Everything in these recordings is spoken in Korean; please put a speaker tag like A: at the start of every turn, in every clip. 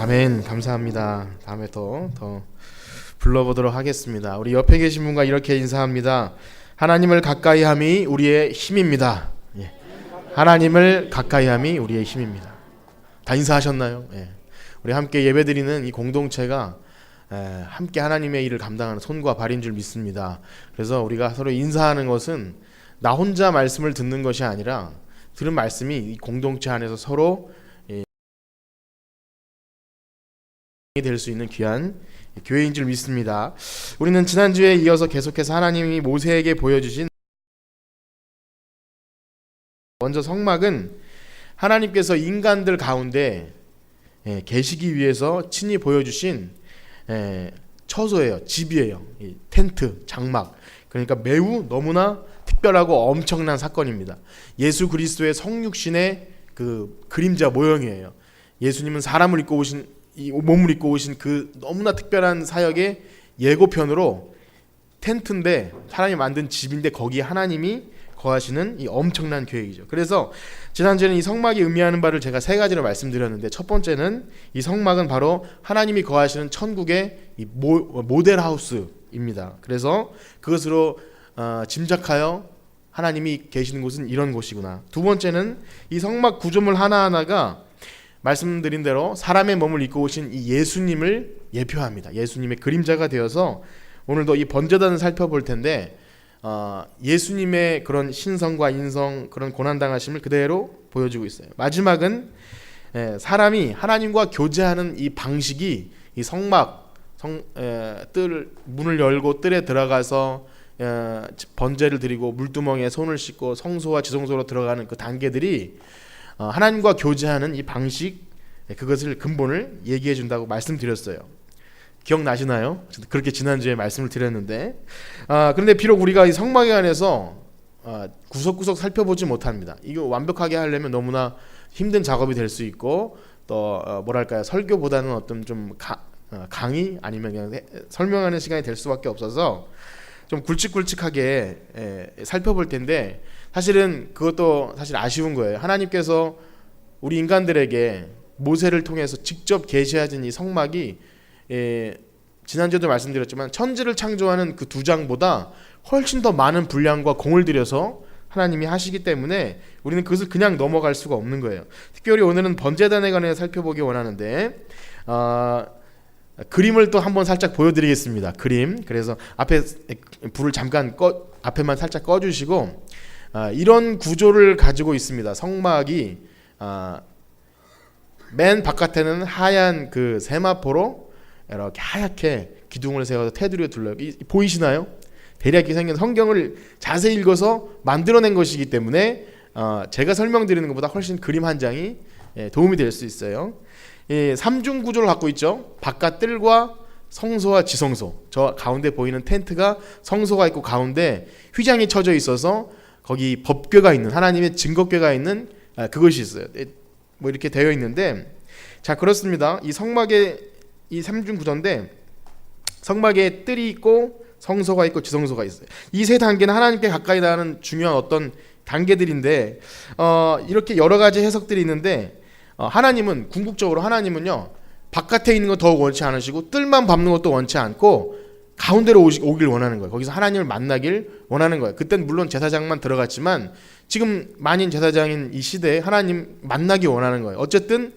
A: 아멘. 감사합니다. 다음에 더 불러보도록 하겠습니다. 우리 옆에 계신 분과 이렇게 인사합니다. 하나님을 가까이함이 우리의 힘입니다. 예. 하나님을 가까이함이 우리의 힘입니다. 다 인사하셨나요? 예. 우리 함께 예배드리는 이 공동체가 함께 하나님의 일을 감당하는 손과 발인 줄 믿습니다. 그래서 우리가 서로 인사하는 것은 나 혼자 말씀을 듣는 것이 아니라 들은 말씀이 이 공동체 안에서 서로 될 수 있는 귀한 교회인 줄 믿습니다. 우리는 지난주에 이어서 계속해서 하나님이 모세에게 보여주신 먼저 성막은 하나님께서 인간들 가운데 계시기 위해서 친히 보여주신 처소예요. 집이에요. 텐트, 장막. 그러니까 매우 너무나 특별하고 엄청난 사건입니다. 예수 그리스도의 성육신의 그 그림자 모형이에요. 예수님은 사람을 입고 오신 이 몸을 입고 오신 그 너무나 특별한 사역의 예고편으로 텐트인데 하나님이 만든 집인데 거기에 하나님이 거하시는 이 엄청난 계획이죠. 그래서 지난주에는 이 성막이 의미하는 바를 제가 세 가지로 말씀드렸는데 첫 번째는 이 성막은 바로 하나님이 거하시는 천국의 이 모델 하우스입니다. 그래서 그것으로 짐작하여 하나님이 계시는 곳은 이런 곳이구나. 두 번째는 이 성막 구조물 하나하나가 말씀드린 대로 사람의 몸을 입고 오신 이 예수님을 예표합니다. 예수님의 그림자가 되어서 오늘도 이 번제단을 살펴볼 텐데 예수님의 그런 신성과 인성, 그런 고난당하심을 그대로 보여주고 있어요. 마지막은 사람이 하나님과 교제하는 이 방식이 이 성막, 뜰 문을 열고 뜰에 들어가서 번제를 드리고 물두멍에 손을 씻고 성소와 지성소로 들어가는 그 단계들이 하나님과 교제하는 이 방식, 그것을 근본을 얘기해 준다고 말씀드렸어요. 기억나시나요? 그렇게 지난주에 말씀을 드렸는데 그런데 비록 우리가 이 성막에 관해서 구석구석 살펴보지 못합니다. 이거 완벽하게 하려면 너무나 힘든 작업이 될 수 있고 또 뭐랄까요, 설교보다는 어떤 좀 강의 아니면 그냥 설명하는 시간이 될 수밖에 없어서 좀 굵직굵직하게 살펴볼 텐데 사실은 그것도 사실 아쉬운 거예요. 하나님께서 우리 인간들에게 모세를 통해서 직접 계시하신 이 성막이 지난주에도 말씀드렸지만 천지를 창조하는 그 두 장보다 훨씬 더 많은 분량과 공을 들여서 하나님이 하시기 때문에 우리는 그것을 그냥 넘어갈 수가 없는 거예요. 특별히 오늘은 번제단에 관해 살펴보기 원하는데 그림을 또 한번 살짝 보여드리겠습니다. 그림. 그래서 앞에 불을 잠깐 앞에만 살짝 꺼주시고 이런 구조를 가지고 있습니다. 성막이 맨 바깥에는 하얀 그 세마포로 이렇게 하얗게 기둥을 세워서 테두리에 둘러요. 보이시나요? 대략 이렇게 생긴 성경을 자세히 읽어서 만들어낸 것이기 때문에 제가 설명드리는 것보다 훨씬 그림 한 장이 도움이 될 수 있어요. 삼중 구조를 갖고 있죠. 바깥 뜰과 성소와 지성소. 저 가운데 보이는 텐트가 성소가 있고 가운데 휘장이 쳐져 있어서 거기 법궤가 있는, 하나님의 증거궤가 있는 그것이 있어요. 뭐 이렇게 되어 있는데, 자, 그렇습니다. 이 성막의 이 삼중 구조인데 성막에 뜰이 있고 성소가 있고 지성소가 있어요. 이 세 단계는 하나님께 가까이 나가는 중요한 어떤 단계들인데 이렇게 여러 가지 해석들이 있는데 하나님은 궁극적으로 하나님은요 바깥에 있는 거 더 원치 않으시고 뜰만 밟는 것도 원치 않고 가운데로 오길 원하는 거예요. 거기서 하나님을 만나길 원하는 거예요. 그땐 물론 제사장만 들어갔지만 지금 만인 제사장인 이 시대에 하나님 만나기 원하는 거예요. 어쨌든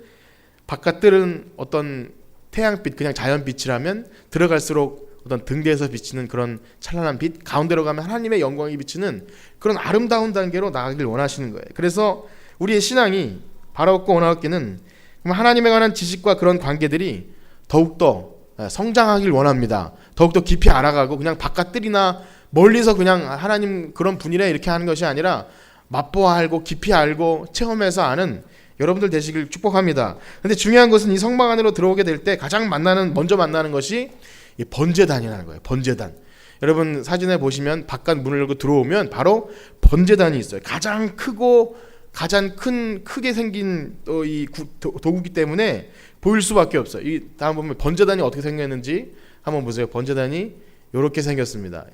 A: 바깥 뜰은 어떤 태양빛, 그냥 자연빛이라면 들어갈수록 어떤 등대에서 비치는 그런 찬란한 빛, 가운데로 가면 하나님의 영광이 비치는 그런 아름다운 단계로 나가길 원하시는 거예요. 그래서 우리의 신앙이 바라옵고 원하옵기는 하나님에 관한 지식과 그런 관계들이 더욱더 성장하길 원합니다. 더욱더 깊이 알아가고 그냥 바깥들이나 멀리서 그냥 하나님 그런 분이래 이렇게 하는 것이 아니라 맛보아 알고 깊이 알고 체험해서 아는 여러분들 되시길 축복합니다. 근데 중요한 것은 이 성막 안으로 들어오게 될 때 가장 먼저 만나는 것이 이 번제단이라는 거예요. 번제단. 여러분 사진에 보시면 바깥 문을 열고 들어오면 바로 번제단이 있어요. 가장 크고 가장 크게 생긴 또 이 도구기 때문에 보일 수밖에 없어요. 이 다음 보면 번제단이 어떻게 생겼는지 한번 보세요. 번제단이 이렇게 생겼습니다.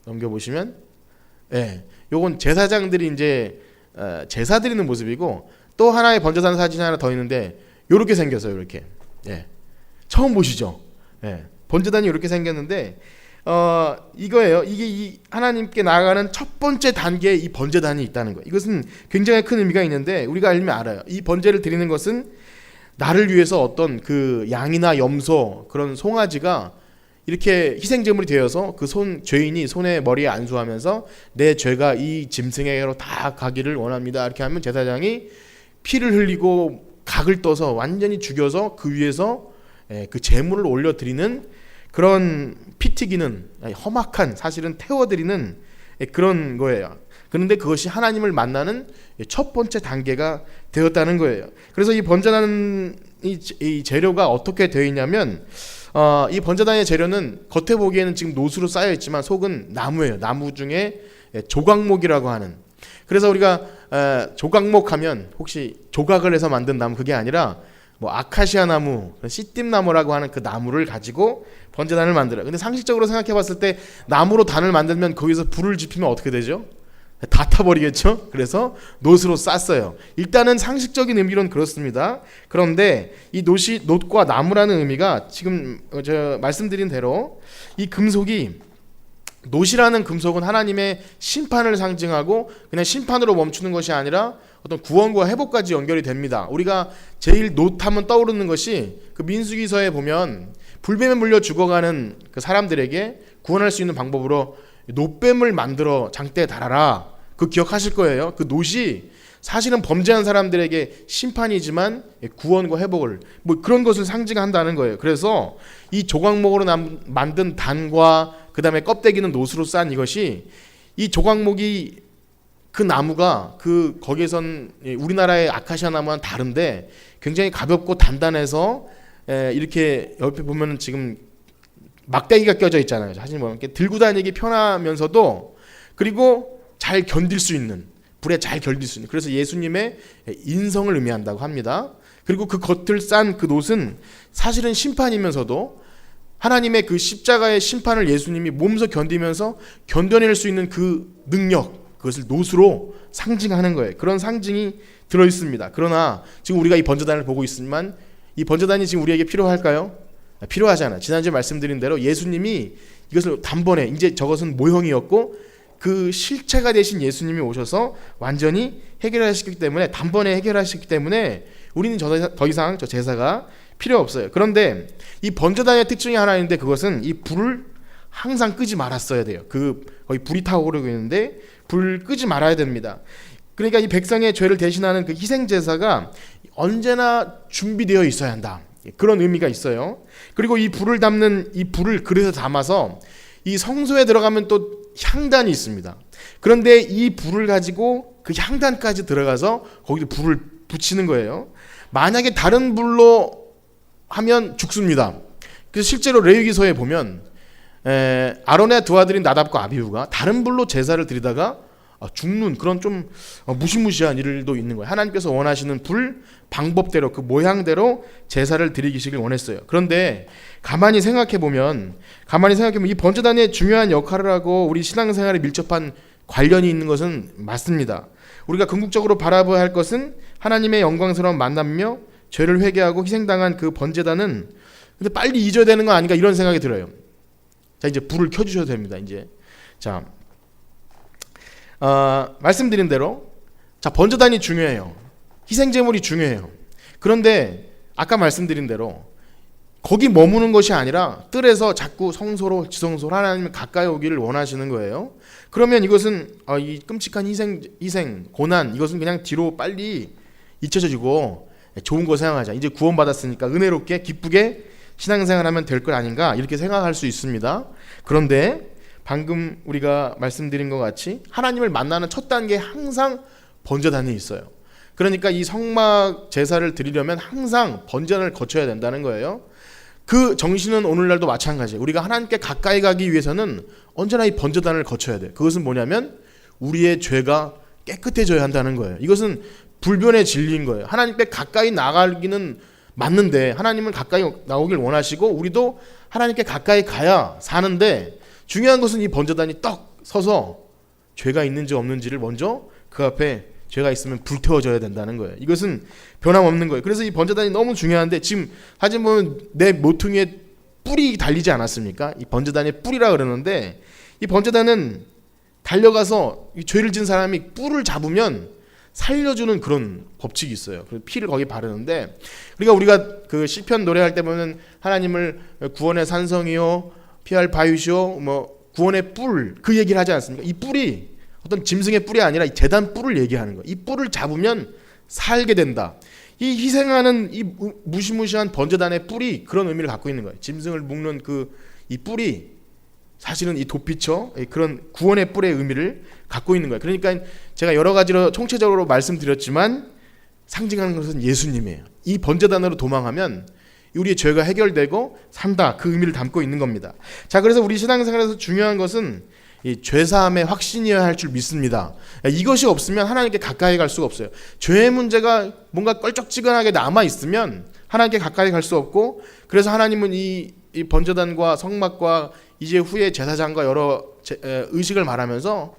A: 넘겨 보시면, 요건 제사장들이 이제 제사 드리는 모습이고 또 하나의 번제단 사진이 하나 더 있는데 이렇게 생겼어요. 이렇게 예. 처음 보시죠? 예. 번제단이 이렇게 생겼는데 이거예요. 이게 이 하나님께 나아가는 첫 번째 단계에 이 번제단이 있다는 거예요. 이것은 굉장히 큰 의미가 있는데 우리가 알면 알아요. 이 번제를 드리는 것은 나를 위해서 어떤 그 양이나 염소 그런 송아지가 이렇게 희생제물이 되어서 그 죄인이 손에 머리에 안수하면서 내 죄가 이 짐승에게로 다 가기를 원합니다. 이렇게 하면 제사장이 피를 흘리고 각을 떠서 완전히 죽여서 그 위에서 그 제물을 올려드리는 그런 피 튀기는 험악한 사실은 태워드리는 그런 거예요. 그런데 그것이 하나님을 만나는 첫 번째 단계가 되었다는 거예요. 그래서 이 번제단 이 재료가 어떻게 되어 있냐면 이 번제단의 재료는 겉에 보기에는 지금 노수로 쌓여 있지만 속은 나무예요. 나무 중에 조각목이라고 하는. 그래서 우리가 조각목 하면 혹시 조각을 해서 만든 나무 그게 아니라 뭐 아카시아 나무, 씨띠 나무라고 하는 그 나무를 가지고 번제단을 만들어요. 근데 상식적으로 생각해 봤을 때 나무로 단을 만들면 거기서 불을 지피면 어떻게 되죠? 다 타버리겠죠? 그래서 놋으로 쌌어요. 일단은 상식적인 의미로는 그렇습니다. 그런데 이 놋과 나무라는 의미가 지금 저 말씀드린 대로 이 금속이 놋이라는 금속은 하나님의 심판을 상징하고 그냥 심판으로 멈추는 것이 아니라 어떤 구원과 회복까지 연결이 됩니다. 우리가 제일 놋하면 떠오르는 것이 그 민수기서에 보면 불뱀에 물려 죽어가는 그 사람들에게 구원할 수 있는 방법으로 놋뱀을 만들어 장대에 달아라. 그 기억하실 거예요. 그 놋이 사실은 범죄한 사람들에게 심판이지만 구원과 회복을 뭐 그런 것을 상징한다는 거예요. 그래서 이 조각목으로 만든 단과 그 다음에 껍데기는 놋으로 싼 이것이 이 조각목이 그 나무가 그 거기에선 우리나라의 아카시아 나무와는 다른데 굉장히 가볍고 단단해서 이렇게 옆에 보면은 지금 막대기가 껴져 있잖아요. 사실 뭐 이렇게 들고 다니기 편하면서도 그리고 잘 견딜 수 있는 불에 잘 견딜 수 있는 그래서 예수님의 인성을 의미한다고 합니다. 그리고 그 겉을 싼 그 놋은 사실은 심판이면서도 하나님의 그 십자가의 심판을 예수님이 몸소 견디면서 견뎌낼 수 있는 그 능력 그것을 놋으로 상징하는 거예요. 그런 상징이 들어 있습니다. 그러나 지금 우리가 이 번제단을 보고 있지만 이 번제단이 지금 우리에게 필요할까요? 필요하잖아. 지난주에 말씀드린 대로 예수님이 이것을 단번에 이제 저것은 모형이었고 그 실체가 되신 예수님이 오셔서 완전히 해결하셨기 때문에 단번에 해결하셨기 때문에 우리는 더 이상 저 제사가 필요 없어요. 그런데 이 번제단의 특징이 하나 있는데 그것은 이 불을 항상 끄지 말았어야 돼요. 그 거의 불이 타오르고 있는데 불을 끄지 말아야 됩니다. 그러니까 이 백성의 죄를 대신하는 그 희생 제사가 언제나 준비되어 있어야 한다. 그런 의미가 있어요. 그리고 이 불을 담는 이 불을 그릇에 담아서 이 성소에 들어가면 또 향단이 있습니다. 그런데 이 불을 가지고 그 향단까지 들어가서 거기에 불을 붙이는 거예요. 만약에 다른 불로 하면 죽습니다. 그래서 실제로 레위기서에 보면 아론의 두 아들인 나답과 아비후가 다른 불로 제사를 드리다가 죽는 그런 좀 무시무시한 일도 있는 거예요. 하나님께서 원하시는 불 방법대로 그 모양대로 제사를 드리기를 원했어요. 그런데 가만히 생각해 보면 이 번제단의 중요한 역할을 하고 우리 신앙생활에 밀접한 관련이 있는 것은 맞습니다. 우리가 궁극적으로 바라봐야 할 것은 하나님의 영광스러운 만남이며 죄를 회개하고 희생당한 그 번제단은 근데 빨리 잊어야 되는 거 아닌가 이런 생각이 들어요. 자, 이제 불을 켜주셔도 됩니다. 이제 자. 말씀드린 대로 자 번제단이 중요해요. 희생제물이 중요해요. 그런데 아까 말씀드린 대로 거기 머무는 것이 아니라 뜰에서 자꾸 성소로 지성소로 하나님을 가까이 오기를 원하시는 거예요. 그러면 이것은 이 끔찍한 희생 고난 이것은 그냥 뒤로 빨리 잊혀지고 좋은 거 생각하자. 이제 구원받았으니까 은혜롭게 기쁘게 신앙생활하면 될 것 아닌가 이렇게 생각할 수 있습니다. 그런데 방금 우리가 말씀드린 것 같이 하나님을 만나는 첫 단계에 항상 번제단이 있어요. 그러니까 이 성막 제사를 드리려면 항상 번제단을 거쳐야 된다는 거예요. 그 정신은 오늘날도 마찬가지예요. 우리가 하나님께 가까이 가기 위해서는 언제나 이 번제단을 거쳐야 돼요. 그것은 뭐냐면 우리의 죄가 깨끗해져야 한다는 거예요. 이것은 불변의 진리인 거예요. 하나님께 가까이 나가기는 맞는데 하나님은 가까이 나오길 원하시고 우리도 하나님께 가까이 가야 사는데 중요한 것은 이 번제단이 떡 서서 죄가 있는지 없는지를 먼저 그 앞에 죄가 있으면 불태워져야 된다는 거예요. 이것은 변함없는 거예요. 그래서 이 번제단이 너무 중요한데, 지금 사진 보면 내 모퉁이에 뿔이 달리지 않았습니까? 이 번제단의 뿔이라 그러는데, 이 번제단은 달려가서 이 죄를 지은 사람이 뿔을 잡으면 살려주는 그런 법칙이 있어요. 그래서 피를 거기 바르는데, 그러니까 우리가 그 시편 노래할 때 보면 하나님을 구원의 산성이요 피할 바위시요 뭐 구원의 뿔, 그 얘기를 하지 않습니까? 이 뿔이 어떤 짐승의 뿔이 아니라 이 제단 뿔을 얘기하는 거예요. 이 뿔을 잡으면 살게 된다. 이 희생하는 이 무시무시한 번제단의 뿔이 그런 의미를 갖고 있는 거예요. 짐승을 묶는 이 뿔이 사실은 이 도피처, 그런 구원의 뿔의 의미를 갖고 있는 거예요. 그러니까 제가 여러 가지로 총체적으로 말씀드렸지만 상징하는 것은 예수님이에요. 이 번제단으로 도망하면 우리의 죄가 해결되고 산다, 그 의미를 담고 있는 겁니다. 자, 그래서 우리 신앙생활에서 중요한 것은 이 죄사함의 확신이어야 할 줄 믿습니다. 이것이 없으면 하나님께 가까이 갈 수가 없어요. 죄의 문제가 뭔가 껄쩍지근하게 남아 있으면 하나님께 가까이 갈 수 없고, 그래서 하나님은 이 번제단과 성막과 이제 후에 제사장과 여러 의식을 말하면서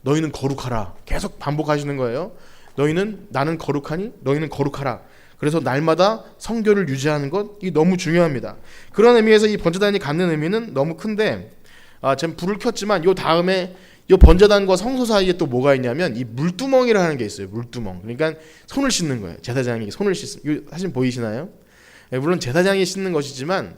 A: 너희는 거룩하라 계속 반복하시는 거예요. 나는 거룩하니 너희는 거룩하라. 그래서 날마다 성교를 유지하는 것, 이게 너무 중요합니다. 그런 의미에서 이 번제단이 갖는 의미는 너무 큰데, 지금 불을 켰지만 요 다음에 요 번제단과 성소 사이에 또 뭐가 있냐면 이 물두멍이라는 게 있어요. 물두멍. 그러니까 손을 씻는 거예요. 제사장이 손을 씻는. 이 사진 보이시나요? 물론 제사장이 씻는 것이지만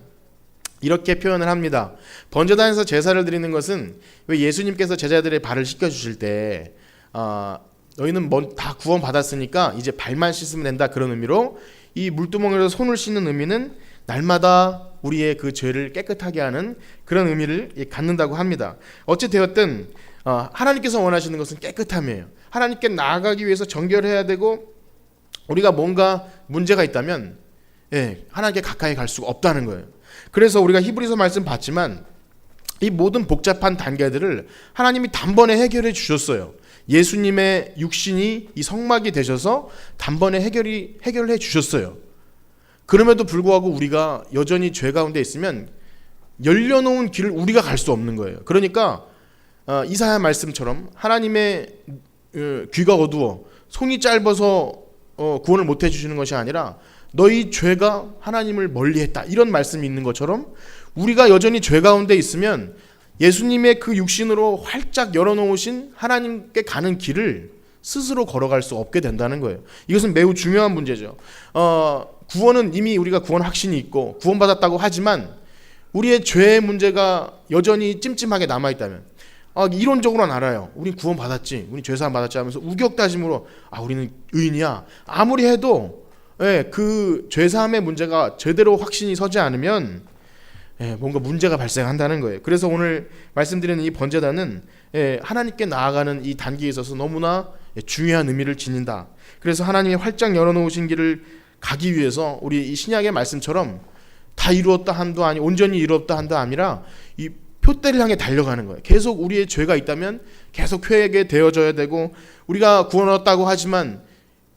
A: 이렇게 표현을 합니다. 번제단에서 제사를 드리는 것은 왜 예수님께서 제자들의 발을 씻겨 주실 때 너희는 다 구원 받았으니까 이제 발만 씻으면 된다, 그런 의미로 이 물두멍에서 손을 씻는 의미는 날마다 우리의 그 죄를 깨끗하게 하는 그런 의미를 갖는다고 합니다. 어찌 되었든 하나님께서 원하시는 것은 깨끗함이에요. 하나님께 나아가기 위해서 정결해야 되고, 우리가 뭔가 문제가 있다면 하나님께 가까이 갈 수가 없다는 거예요. 그래서 우리가 히브리서 말씀 봤지만 이 모든 복잡한 단계들을 하나님이 단번에 해결해 주셨어요. 예수님의 육신이 이 성막이 되셔서 단번에 해결해 주셨어요. 그럼에도 불구하고 우리가 여전히 죄 가운데 있으면 열려놓은 길을 우리가 갈 수 없는 거예요. 그러니까 이사야 말씀처럼 하나님의 귀가 어두워 손이 짧아서 구원을 못 해주시는 것이 아니라 너희 죄가 하나님을 멀리했다, 이런 말씀이 있는 것처럼 우리가 여전히 죄 가운데 있으면 예수님의 그 육신으로 활짝 열어놓으신 하나님께 가는 길을 스스로 걸어갈 수 없게 된다는 거예요. 이것은 매우 중요한 문제죠. 구원은 이미 우리가 구원 확신이 있고 구원받았다고 하지만 우리의 죄의 문제가 여전히 찜찜하게 남아있다면, 이론적으로는 알아요. 우린 구원받았지, 우린 죄사함 받았지 하면서 우격다짐으로 우리는 의인이야, 아무리 해도 그 죄사함의 문제가 제대로 확신이 서지 않으면 뭔가 문제가 발생한다는 거예요. 그래서 오늘 말씀드리는 이 번제단은 하나님께 나아가는 이 단계에 있어서 너무나 중요한 의미를 지닌다. 그래서 하나님이 활짝 열어놓으신 길을 가기 위해서 우리 이 신약의 말씀처럼 다 이루었다 한도 아니, 온전히 이루었다 한도 아니라 이 표대를 향해 달려가는 거예요. 계속 우리의 죄가 있다면 계속 회개되어져야 되고, 우리가 구원 얻었다고 하지만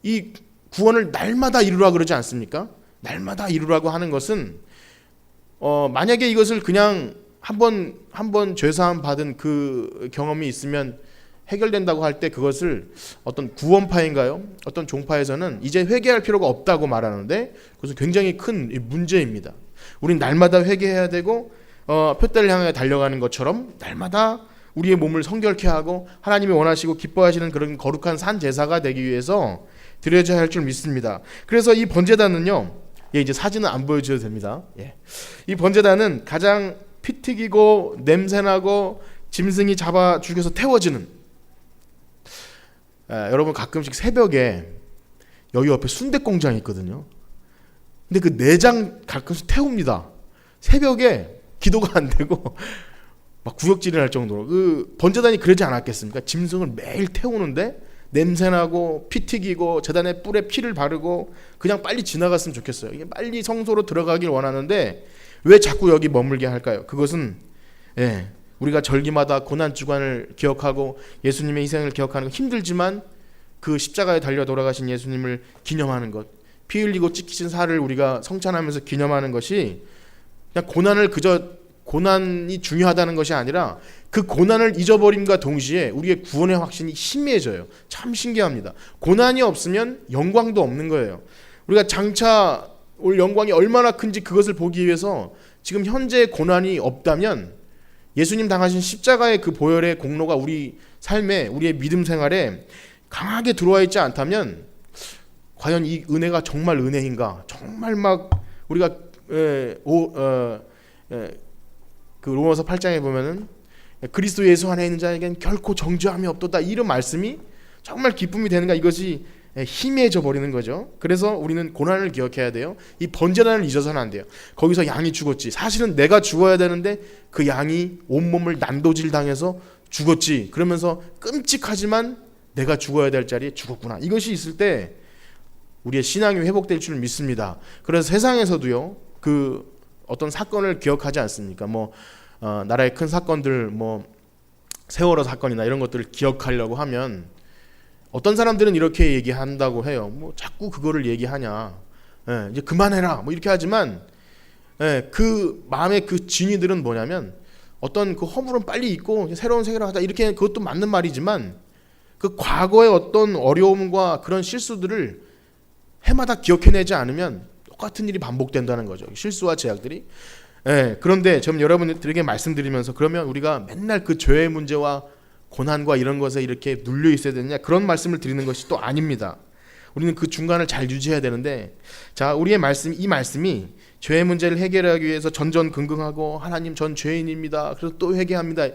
A: 이 구원을 날마다 이루라 그러지 않습니까? 날마다 이루라고 하는 것은 만약에 이것을 그냥 한번 죄사함 받은 그 경험이 있으면 해결된다고 할 때 그것을 어떤 구원파인가요? 어떤 종파에서는 이제 회개할 필요가 없다고 말하는데, 그것은 굉장히 큰 문제입니다. 우린 날마다 회개해야 되고 표대를 향해 달려가는 것처럼 날마다 우리의 몸을 성결케 하고 하나님이 원하시고 기뻐하시는 그런 거룩한 산 제사가 되기 위해서 드려져야 할 줄 믿습니다. 그래서 이 번제단은요, 이제 사진은 안 보여줘도 됩니다. 이 번제단은 가장 피 튀기고 냄새나고 짐승이 잡아 죽여서 태워지는, 여러분 가끔씩 새벽에 여기 옆에 순대 공장이 있거든요. 근데 그 내장 가끔씩 태웁니다. 새벽에 기도가 안 되고 막 구역질을 할 정도로. 그 번제단이 그러지 않았겠습니까? 짐승을 매일 태우는데 냄새나고 피 튀기고 제단의 뿔에 피를 바르고 그냥 빨리 지나갔으면 좋겠어요. 이게 빨리 성소로 들어가길 원하는데 왜 자꾸 여기 머물게 할까요? 그것은 우리가 절기마다 고난주간을 기억하고 예수님의 희생을 기억하는 거 힘들지만 그 십자가에 달려 돌아가신 예수님을 기념하는 것, 피 흘리고 찢기신 살을 우리가 성찬하면서 기념하는 것이 그냥 고난을 그저 고난이 중요하다는 것이 아니라 그 고난을 잊어버림과 동시에 우리의 구원의 확신이 희미해져요. 참 신기합니다. 고난이 없으면 영광도 없는 거예요. 우리가 장차 올 영광이 얼마나 큰지 그것을 보기 위해서 지금 현재 고난이 없다면 예수님 당하신 십자가의 그 보혈의 공로가 우리 삶에, 우리의 믿음 생활에 강하게 들어와 있지 않다면 과연 이 은혜가 정말 은혜인가? 정말 막 우리가 그 로마서 8장에 보면은 그리스도 예수 안에 있는 자에겐 결코 정죄함이 없도다, 이런 말씀이 정말 기쁨이 되는가? 이것이 희미해져 버리는 거죠. 그래서 우리는 고난을 기억해야 돼요. 이 번제단을 잊어서는 안 돼요. 거기서 양이 죽었지. 사실은 내가 죽어야 되는데 그 양이 온몸을 난도질 당해서 죽었지. 그러면서 끔찍하지만 내가 죽어야 될 자리에 죽었구나. 이것이 있을 때 우리의 신앙이 회복될 줄 믿습니다. 그래서 세상에서도요, 그 어떤 사건을 기억하지 않습니까? 나라의 큰 사건들, 세월호 사건이나 이런 것들을 기억하려고 하면 어떤 사람들은 이렇게 얘기한다고 해요. 자꾸 그거를 얘기하냐? 이제 그만해라. 이렇게 하지만 그 마음의 그 진이들은 뭐냐면 어떤 그 허물은 빨리 잊고 새로운 생활을 하다, 이렇게 그것도 맞는 말이지만 그 과거의 어떤 어려움과 그런 실수들을 해마다 기억해내지 않으면 똑같은 일이 반복된다는 거죠. 실수와 제약들이. 그런데 저는 여러분들에게 말씀드리면서 그러면 우리가 맨날 그 죄의 문제와 고난과 이런 것에 이렇게 눌려 있어야 되느냐, 그런 말씀을 드리는 것이 또 아닙니다. 우리는 그 중간을 잘 유지해야 되는데, 자, 우리의 말씀, 이 말씀이 죄의 문제를 해결하기 위해서 전전긍긍하고 하나님 전 죄인입니다, 그래서 또 회개합니다,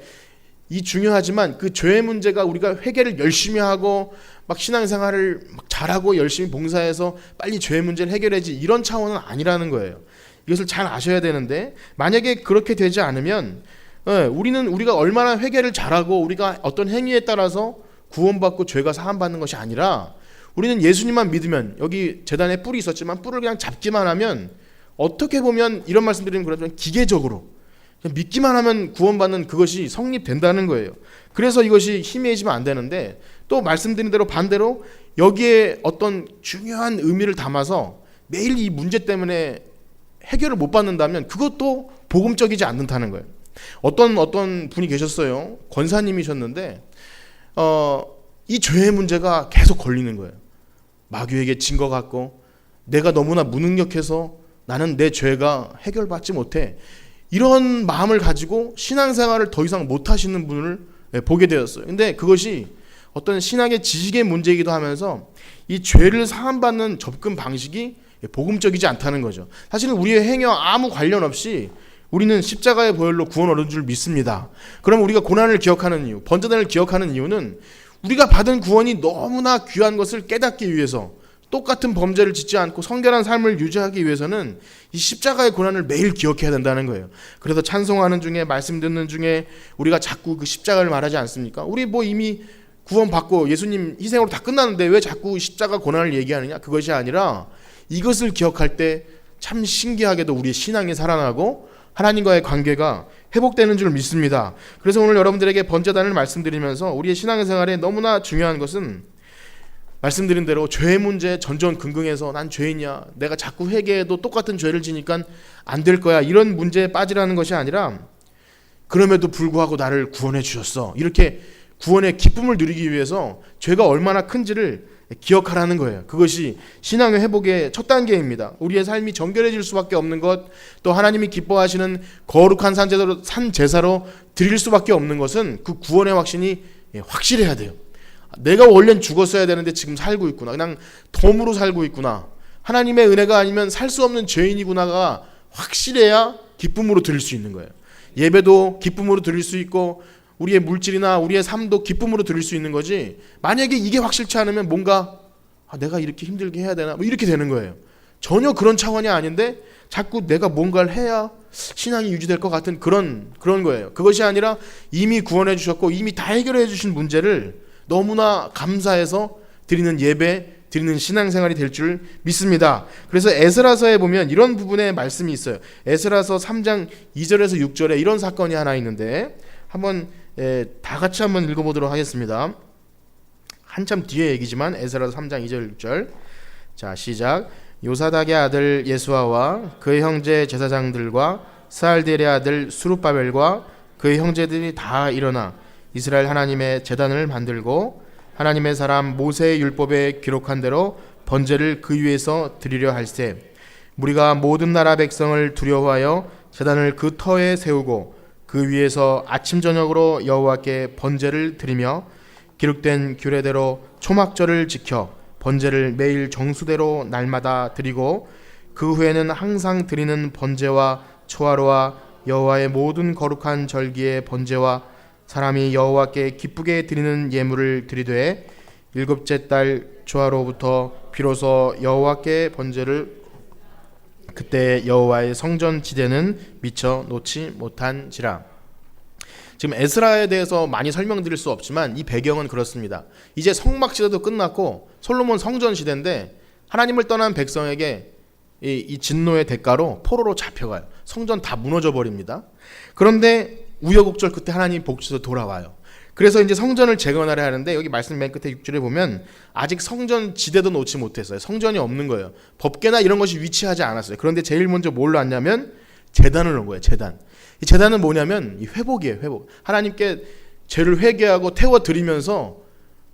A: 이 중요하지만 그 죄의 문제가 우리가 회개를 열심히 하고 막 신앙생활을 막 잘하고 열심히 봉사해서 빨리 죄의 문제를 해결하지, 이런 차원은 아니라는 거예요. 이것을 잘 아셔야 되는데, 만약에 그렇게 되지 않으면 우리가 얼마나 회개를 잘하고 우리가 어떤 행위에 따라서 구원받고 죄가 사함받는 것이 아니라, 우리는 예수님만 믿으면, 여기 제단에 뿔이 있었지만 뿔을 그냥 잡기만 하면, 어떻게 보면 이런 말씀드리면 그렇지만 기계적으로 그냥 믿기만 하면 구원받는 그것이 성립된다는 거예요. 그래서 이것이 희미해지면 안 되는데, 또 말씀드린 대로 반대로 여기에 어떤 중요한 의미를 담아서 매일 이 문제 때문에 해결을 못 받는다면 그것도 복음적이지 않다는 거예요. 어떤 분이 계셨어요. 권사님이셨는데 이 죄의 문제가 계속 걸리는 거예요. 마귀에게 진 것 같고 내가 너무나 무능력해서 나는 내 죄가 해결받지 못해, 이런 마음을 가지고 신앙생활을 더 이상 못하시는 분을 보게 되었어요. 근데 그것이 어떤 신학의 지식의 문제이기도 하면서 이 죄를 사함받는 접근 방식이 복음적이지 않다는 거죠. 사실은 우리의 행위와 아무 관련 없이 우리는 십자가의 보혈로 구원 얻은 줄 믿습니다. 그럼 우리가 고난을 기억하는 이유, 번제단을 기억하는 이유는 우리가 받은 구원이 너무나 귀한 것을 깨닫기 위해서, 똑같은 범죄를 짓지 않고 성결한 삶을 유지하기 위해서는 이 십자가의 고난을 매일 기억해야 된다는 거예요. 그래서 찬송하는 중에, 말씀 듣는 중에 우리가 자꾸 그 십자가를 말하지 않습니까? 우리 이미 구원받고 예수님 희생으로 다 끝났는데 왜 자꾸 십자가 고난을 얘기하느냐? 그것이 아니라 이것을 기억할 때 참 신기하게도 우리의 신앙이 살아나고 하나님과의 관계가 회복되는 줄 믿습니다. 그래서 오늘 여러분들에게 번제단을 말씀드리면서 우리의 신앙생활에 너무나 중요한 것은, 말씀드린 대로 죄의 문제 전전긍긍해서 난 죄인이야, 내가 자꾸 회개해도 똑같은 죄를 지니까 안 될 거야, 이런 문제에 빠지라는 것이 아니라, 그럼에도 불구하고 나를 구원해 주셨어, 이렇게 구원의 기쁨을 누리기 위해서 죄가 얼마나 큰지를 기억하라는 거예요. 그것이 신앙의 회복의 첫 단계입니다. 우리의 삶이 정결해질 수밖에 없는 것, 또 하나님이 기뻐하시는 거룩한 산 제사로 드릴 수밖에 없는 것은 그 구원의 확신이 확실해야 돼요. 내가 원래는 죽었어야 되는데 지금 살고 있구나, 그냥 덤으로 살고 있구나, 하나님의 은혜가 아니면 살 수 없는 죄인이구나가 확실해야 기쁨으로 드릴 수 있는 거예요. 예배도 기쁨으로 드릴 수 있고 우리의 물질이나 우리의 삶도 기쁨으로 드릴 수 있는 거지, 만약에 이게 확실치 않으면 뭔가 내가 이렇게 힘들게 해야 되나 이렇게 되는 거예요. 전혀 그런 차원이 아닌데 자꾸 내가 뭔가를 해야 신앙이 유지될 것 같은 그런 거예요. 그것이 아니라 이미 구원해 주셨고 이미 다 해결해 주신 문제를 너무나 감사해서 드리는 예배, 드리는 신앙생활이 될 줄 믿습니다. 그래서 에스라서에 보면 이런 부분에 말씀이 있어요. 에스라서 3장 2절에서 6절에 이런 사건이 하나 있는데 한번 다 같이 한번 읽어보도록 하겠습니다. 한참 뒤에 얘기지만 에스라서 3장 2절 6절. 자, 시작. 요사닥의 아들 예수아와 그의 형제 제사장들과 스알디엘의 아들 수룹바벨과 그의 형제들이 다 일어나 이스라엘 하나님의 제단을 만들고 하나님의 사람 모세의 율법에 기록한 대로 번제를 그 위에서 드리려 할세 무리가 모든 나라 백성을 두려워하여 제단을 그 터에 세우고 그 위에서 아침 저녁으로 여호와께 번제를 드리며 기록된 규례대로 초막절을 지켜 번제를 매일 정수대로 날마다 드리고 그 후에는 항상 드리는 번제와 초하루와 여호와의 모든 거룩한 절기의 번제와 사람이 여호와께 기쁘게 드리는 예물을 드리되 일곱째 달 초하루부터 비로소 여호와께 번제를 그때 여호와의 성전 지대는 미처 놓지 못한지라. 지금 에스라에 대해서 많이 설명드릴 수 없지만 이 배경은 그렇습니다. 이제 성막 시대도 끝났고 솔로몬 성전 시대인데 하나님을 떠난 백성에게 이 진노의 대가로 포로로 잡혀가요. 성전 다 무너져 버립니다. 그런데 우여곡절 끝에 하나님 복주에서 돌아와요. 그래서 이제 성전을 재건하려 하는데 여기 말씀 맨 끝에 6절에 보면 아직 성전 지대도 놓지 못했어요. 성전이 없는 거예요. 법궤나 이런 것이 위치하지 않았어요. 그런데 제일 먼저 뭘 놨냐면 제단을 놓은 거예요. 제단. 이 제단은 뭐냐면 이 회복이에요. 회복. 하나님께 죄를 회개하고 태워드리면서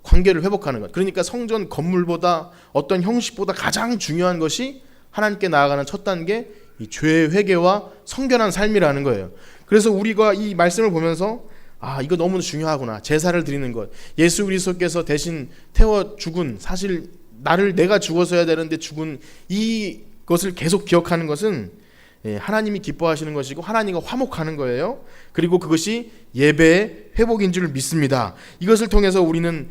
A: 관계를 회복하는 것. 그러니까 성전 건물보다 어떤 형식보다 가장 중요한 것이 하나님께 나아가는 첫 단계 이 죄의 회개와 성결한 삶이라는 거예요. 그래서 우리가 이 말씀을 보면서 이거 너무 중요하구나. 제사를 드리는 것. 예수 그리스도께서 대신 태워 죽은 사실 내가 죽어서야 되는데 죽은 이것을 계속 기억하는 것은 하나님이 기뻐하시는 것이고 하나님과 화목하는 거예요. 그리고 그것이 예배의 회복인 줄 믿습니다. 이것을 통해서 우리는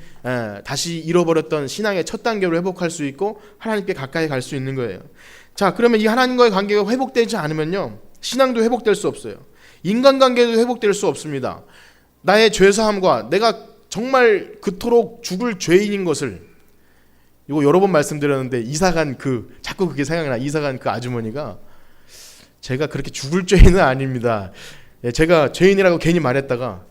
A: 다시 잃어버렸던 신앙의 첫 단계로 회복할 수 있고 하나님께 가까이 갈 수 있는 거예요. 자, 그러면 이 하나님과의 관계가 회복되지 않으면요 신앙도 회복될 수 없어요. 인간관계도 회복될 수 없습니다. 나의 죄사함과 내가 정말 그토록 죽을 죄인인 것을 이거 여러 번 말씀드렸는데 이사간 자꾸 그게 생각나. 이사간 그 아주머니가 제가 그렇게 죽을 죄인은 아닙니다. 제가 죄인이라고 괜히 말했다가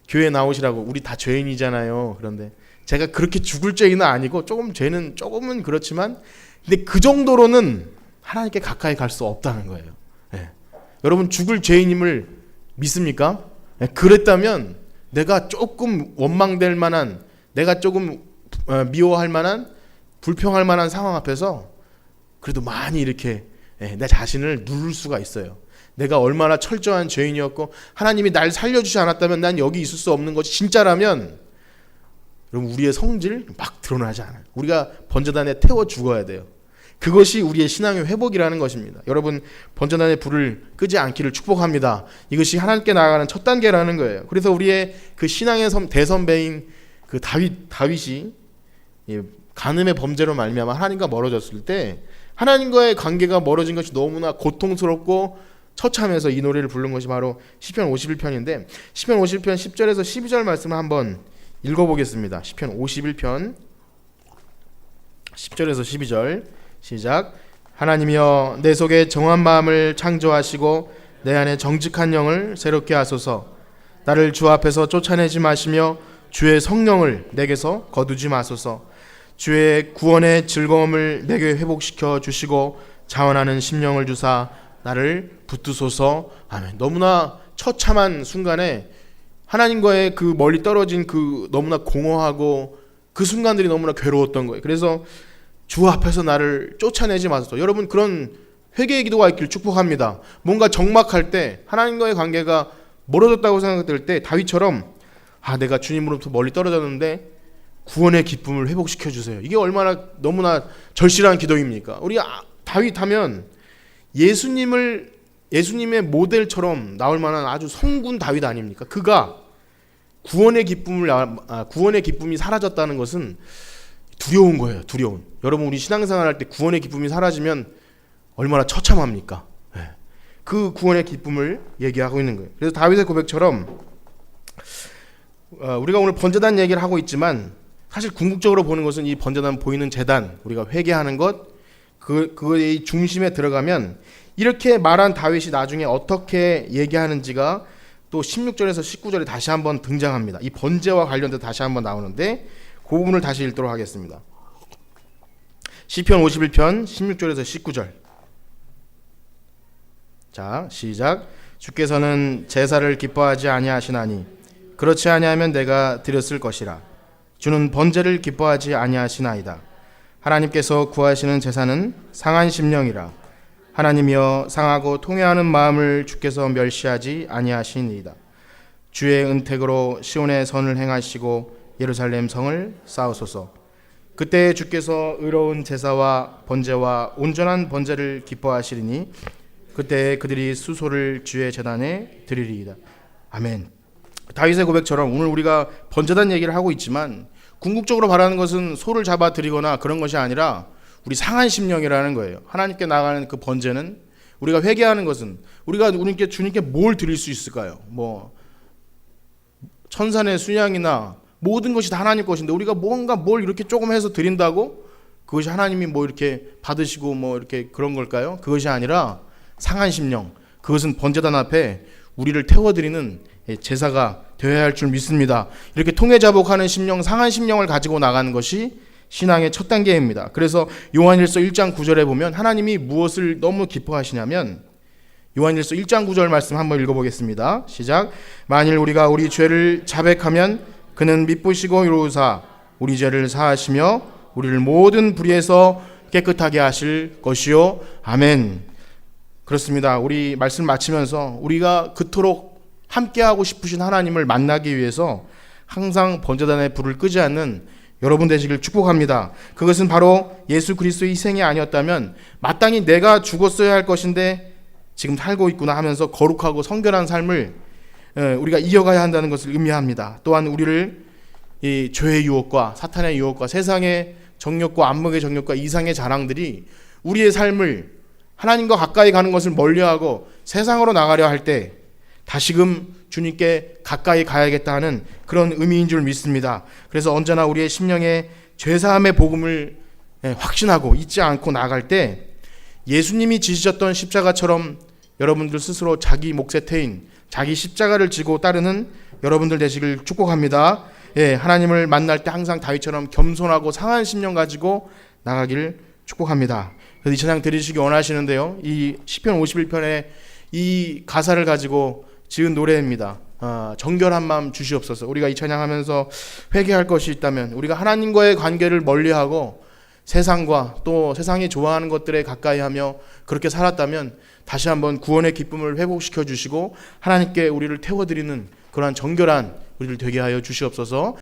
A: 교회 나오시라고 우리 다 죄인이잖아요. 그런데 제가 그렇게 죽을 죄인은 아니고 죄는 조금은 그렇지만 근데 그 정도로는 하나님께 가까이 갈 수 없다는 거예요. 여러분 죽을 죄인임을 믿습니까? 그랬다면 내가 조금 원망될 만한 내가 조금 미워할 만한 불평할 만한 상황 앞에서 그래도 많이 이렇게 내 자신을 누를 수가 있어요. 내가 얼마나 철저한 죄인이었고 하나님이 날 살려주지 않았다면 난 여기 있을 수 없는 것이 진짜라면 여러분 우리의 성질 막 드러나지 않아요. 우리가 번제단에 태워 죽어야 돼요. 그것이 우리의 신앙의 회복이라는 것입니다. 여러분 번제단의 불을 끄지 않기를 축복합니다. 이것이 하나님께 나아가는 첫 단계라는 거예요. 그래서 우리의 그 신앙의 대선배인 그 다윗이 간음의 범죄로 말미암아 하나님과 멀어졌을 때 하나님과의 관계가 멀어진 것이 너무나 고통스럽고 처참해서 이 노래를 부른 것이 바로 시편 51편인데 시편 51편 10절에서 12절 말씀을 한번 읽어보겠습니다. 시편 51편 10절에서 12절 시작. 하나님이여 내 속에 정한 마음을 창조하시고 내 안에 정직한 영을 새롭게 하소서. 나를 주 앞에서 쫓아내지 마시며 주의 성령을 내게서 거두지 마소서. 주의 구원의 즐거움을 내게 회복시켜 주시고 자원하는 심령을 주사 나를 붙드소서. 아멘. 너무나 처참한 순간에 하나님과의 그 멀리 떨어진 그 너무나 공허하고 그 순간들이 너무나 괴로웠던 거예요. 그래서 주 앞에서 나를 쫓아내지 마소서. 여러분 그런 회개의 기도가 있기를 축복합니다. 뭔가 적막할 때 하나님과의 관계가 멀어졌다고 생각될 때 다윗처럼 내가 주님으로부터 멀리 떨어졌는데 구원의 기쁨을 회복시켜 주세요. 이게 얼마나 너무나 절실한 기도입니까? 우리 다윗 하면 예수님의 모델처럼 나올 만한 아주 성군 다윗 아닙니까? 그가 구원의 기쁨이 사라졌다는 것은 두려운 거예요. 두려운. 여러분 우리 신앙생활 할 때 구원의 기쁨이 사라지면 얼마나 처참합니까? 그 구원의 기쁨을 얘기하고 있는 거예요. 그래서 다윗의 고백처럼 우리가 오늘 번제단 얘기를 하고 있지만 사실 궁극적으로 보는 것은 이 번제단 보이는 제단 우리가 회개하는 것 그의 중심에 들어가면 이렇게 말한 다윗이 나중에 어떻게 얘기하는지가 또 16절에서 19절에 다시 한번 등장합니다. 이 번제와 관련돼서 다시 한번 나오는데 그 부분을 다시 읽도록 하겠습니다. 시편 51편 16절에서 19절. 자, 시작.
B: 주께서는 제사를 기뻐하지 아니하시나니 그렇지 아니하면 내가 드렸을 것이라. 주는 번제를 기뻐하지 아니하시나이다. 하나님께서 구하시는 제사는 상한 심령이라. 하나님이여 상하고 통회하는 마음을 주께서 멸시하지 아니하시니이다. 주의 은택으로 시온의 선을 행하시고 예루살렘 성을 쌓으소서. 그때 주께서 의로운 제사와 번제와 온전한 번제를 기뻐하시리니 그때 그들이 수소를 주의 제단에 드리리이다. 아멘. 다윗의 고백처럼 오늘 우리가 번제단 얘기를 하고 있지만 궁극적으로 바라는 것은 소를 잡아 드리거나 그런 것이 아니라 우리 상한 심령이라는 거예요. 하나님께 나가는 그 번제는 우리가 회개하는 것은 우리가 주님께 뭘 드릴 수 있을까요? 뭐 천산의 순양이나 모든 것이 다 하나님 것인데 우리가 뭔가 뭘 이렇게 조금 해서 드린다고 그것이 하나님이 뭐 이렇게 받으시고 뭐 이렇게 그런 걸까요? 그것이 아니라 상한 심령, 그것은 번제단 앞에 우리를 태워드리는 제사가 되어야 할 줄 믿습니다. 이렇게 통회자복하는 심령, 상한 심령을 가지고 나가는 것이 신앙의 첫 단계입니다. 그래서 요한일서 1장 9절에 보면 하나님이 무엇을 너무 기뻐하시냐면 요한일서 1장 9절 말씀 한번 읽어보겠습니다. 시작. 만일 우리가 우리 죄를 자백하면 그는 미쁘시고 이로우사 우리 죄를 사하시며 우리를 모든 불의에서 깨끗하게 하실 것이요. 아멘. 그렇습니다. 우리 말씀 마치면서 우리가 그토록 함께하고 싶으신 하나님을 만나기 위해서 항상 번제단의 불을 끄지 않는 여러분 되시길 축복합니다. 그것은 바로 예수 그리스도의 희생이 아니었다면 마땅히 내가 죽었어야 할 것인데 지금 살고 있구나 하면서 거룩하고 성결한 삶을 우리가 이어가야 한다는 것을 의미합니다. 또한 우리를 이 죄의 유혹과 사탄의 유혹과 세상의 정욕과 안목의 정욕과 이상의 자랑들이 우리의 삶을 하나님과 가까이 가는 것을 멀리하고 세상으로 나가려 할 때 다시금 주님께 가까이 가야겠다 하는 그런 의미인 줄 믿습니다. 그래서 언제나 우리의 심령에 죄사함의 복음을 확신하고 잊지 않고 나아갈 때 예수님이 지시셨던 십자가처럼 여러분들 스스로 자기 몫의 태인, 자기 십자가를 지고 따르는 여러분들 되시길 축복합니다. 하나님을 만날 때 항상 다윗처럼 겸손하고 상한 심령 가지고 나가길 축복합니다. 그래서 이 찬양 들으시기 원하시는데요. 이 시편 51편의 이 가사를 가지고 지은 노래입니다. 정결한 마음 주시옵소서. 우리가 이 찬양하면서 회개할 것이 있다면 우리가 하나님과의 관계를 멀리하고 세상과 또 세상이 좋아하는 것들에 가까이하며 그렇게 살았다면 다시 한번 구원의 기쁨을 회복시켜 주시고 하나님께 우리를 태워드리는 그러한 정결한 우리를 되게 하여 주시옵소서.